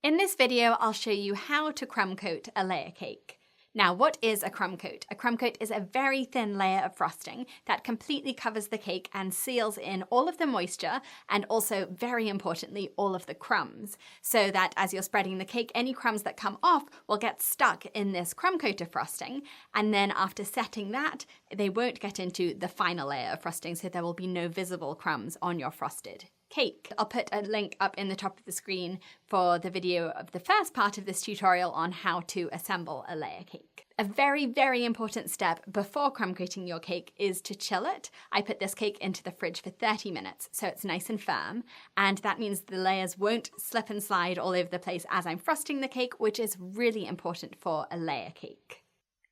In this video, I'll show you how to crumb coat a layer cake. Now, what is a crumb coat? A crumb coat is a very thin layer of frosting that completely covers the cake and seals in all of the moisture and also, very importantly, all of the crumbs, so that as you're spreading the cake, any crumbs that come off will get stuck in this crumb coat of frosting, and then after setting that, they won't get into the final layer of frosting, so there will be no visible crumbs on your frosted cake. I'll put a link up in the top of the screen for the video of the first part of this tutorial on how to assemble a layer cake. A very, very important step before crumb coating your cake is to chill it. I put this cake into the fridge for 30 minutes so it's nice and firm, and that means the layers won't slip and slide all over the place as I'm frosting the cake, which is really important for a layer cake.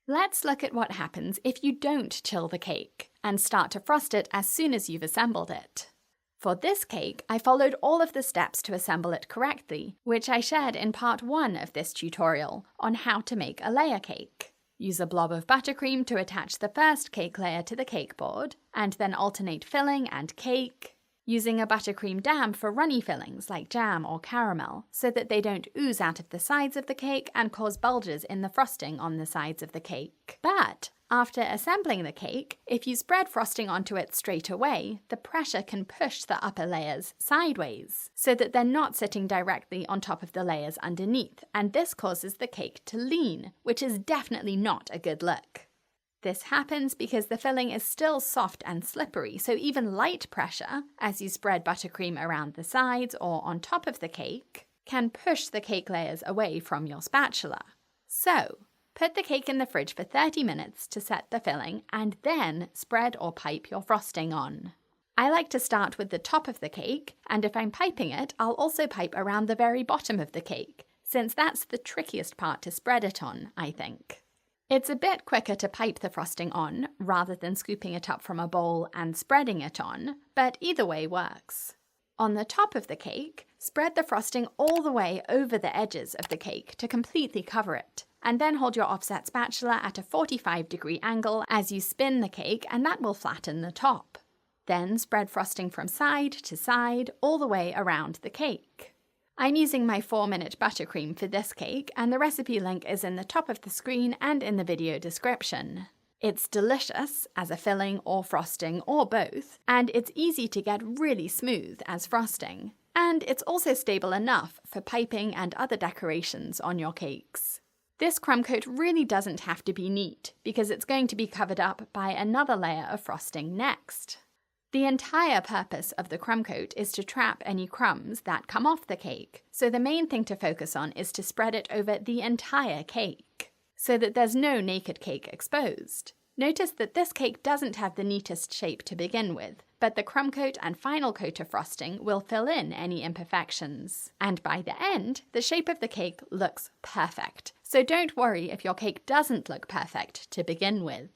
Let's look at what happens if you don't chill the cake and start to frost it as soon as you've assembled it. For this cake, I followed all of the steps to assemble it correctly, which I shared in part 1 of this tutorial on how to make a layer cake. Use a blob of buttercream to attach the first cake layer to the cake board, and then alternate filling and cake, using a buttercream dam for runny fillings like jam or caramel, so that they don't ooze out of the sides of the cake and cause bulges in the frosting on the sides of the cake. But after assembling the cake, if you spread frosting onto it straight away, the pressure can push the upper layers sideways, so that they're not sitting directly on top of the layers underneath, and this causes the cake to lean, which is definitely not a good look. This happens because the filling is still soft and slippery, so even light pressure, as you spread buttercream around the sides or on top of the cake, can push the cake layers away from your spatula. So, put the cake in the fridge for 30 minutes to set the filling and then spread or pipe your frosting on. I like to start with the top of the cake, and if I'm piping it, I'll also pipe around the very bottom of the cake, since that's the trickiest part to spread it on, I think. It's a bit quicker to pipe the frosting on rather than scooping it up from a bowl and spreading it on, but either way works. On the top of the cake, spread the frosting all the way over the edges of the cake to completely cover it, and then hold your offset spatula at a 45-degree angle as you spin the cake, and that will flatten the top. Then spread frosting from side to side all the way around the cake. I'm using my 4-minute buttercream for this cake, and the recipe link is in the top of the screen and in the video description. It's delicious as a filling or frosting or both, and it's easy to get really smooth as frosting. And it's also stable enough for piping and other decorations on your cakes. This crumb coat really doesn't have to be neat, because it's going to be covered up by another layer of frosting next. The entire purpose of the crumb coat is to trap any crumbs that come off the cake, so the main thing to focus on is to spread it over the entire cake, so that there's no naked cake exposed. Notice that this cake doesn't have the neatest shape to begin with, but the crumb coat and final coat of frosting will fill in any imperfections. And by the end, the shape of the cake looks perfect, so don't worry if your cake doesn't look perfect to begin with.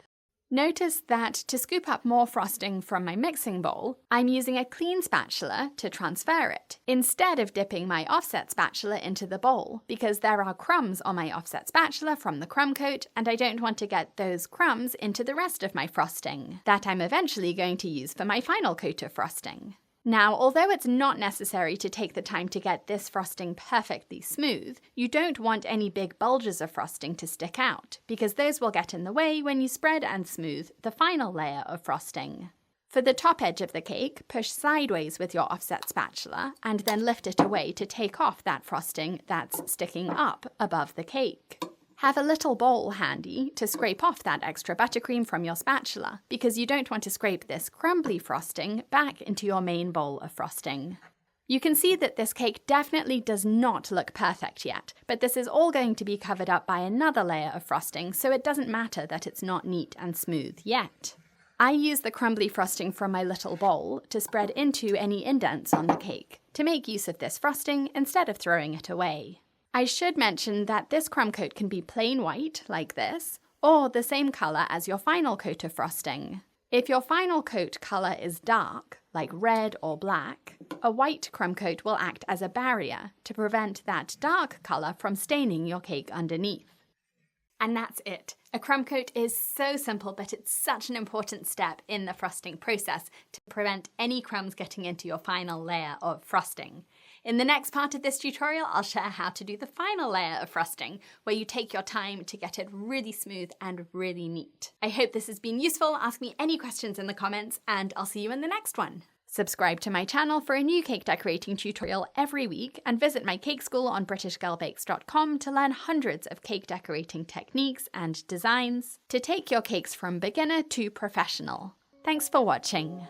Notice that to scoop up more frosting from my mixing bowl, I'm using a clean spatula to transfer it, instead of dipping my offset spatula into the bowl, because there are crumbs on my offset spatula from the crumb coat, and I don't want to get those crumbs into the rest of my frosting, that I'm eventually going to use for my final coat of frosting. Now, although it's not necessary to take the time to get this frosting perfectly smooth, you don't want any big bulges of frosting to stick out, because those will get in the way when you spread and smooth the final layer of frosting. For the top edge of the cake, push sideways with your offset spatula, and then lift it away to take off that frosting that's sticking up above the cake. Have a little bowl handy to scrape off that extra buttercream from your spatula, because you don't want to scrape this crumbly frosting back into your main bowl of frosting. You can see that this cake definitely does not look perfect yet, but this is all going to be covered up by another layer of frosting, so it doesn't matter that it's not neat and smooth yet. I use the crumbly frosting from my little bowl to spread into any indents on the cake, to make use of this frosting instead of throwing it away. I should mention that this crumb coat can be plain white, like this, or the same colour as your final coat of frosting. If your final coat colour is dark, like red or black, a white crumb coat will act as a barrier to prevent that dark colour from staining your cake underneath. And that's it. A crumb coat is so simple, but it's such an important step in the frosting process to prevent any crumbs getting into your final layer of frosting. In the next part of this tutorial, I'll share how to do the final layer of frosting, where you take your time to get it really smooth and really neat. I hope this has been useful. Ask me any questions in the comments, and I'll see you in the next one. Subscribe to my channel for a new cake decorating tutorial every week, and visit my cake school on britishgirlbakes.com to learn hundreds of cake decorating techniques and designs to take your cakes from beginner to professional. Thanks for watching.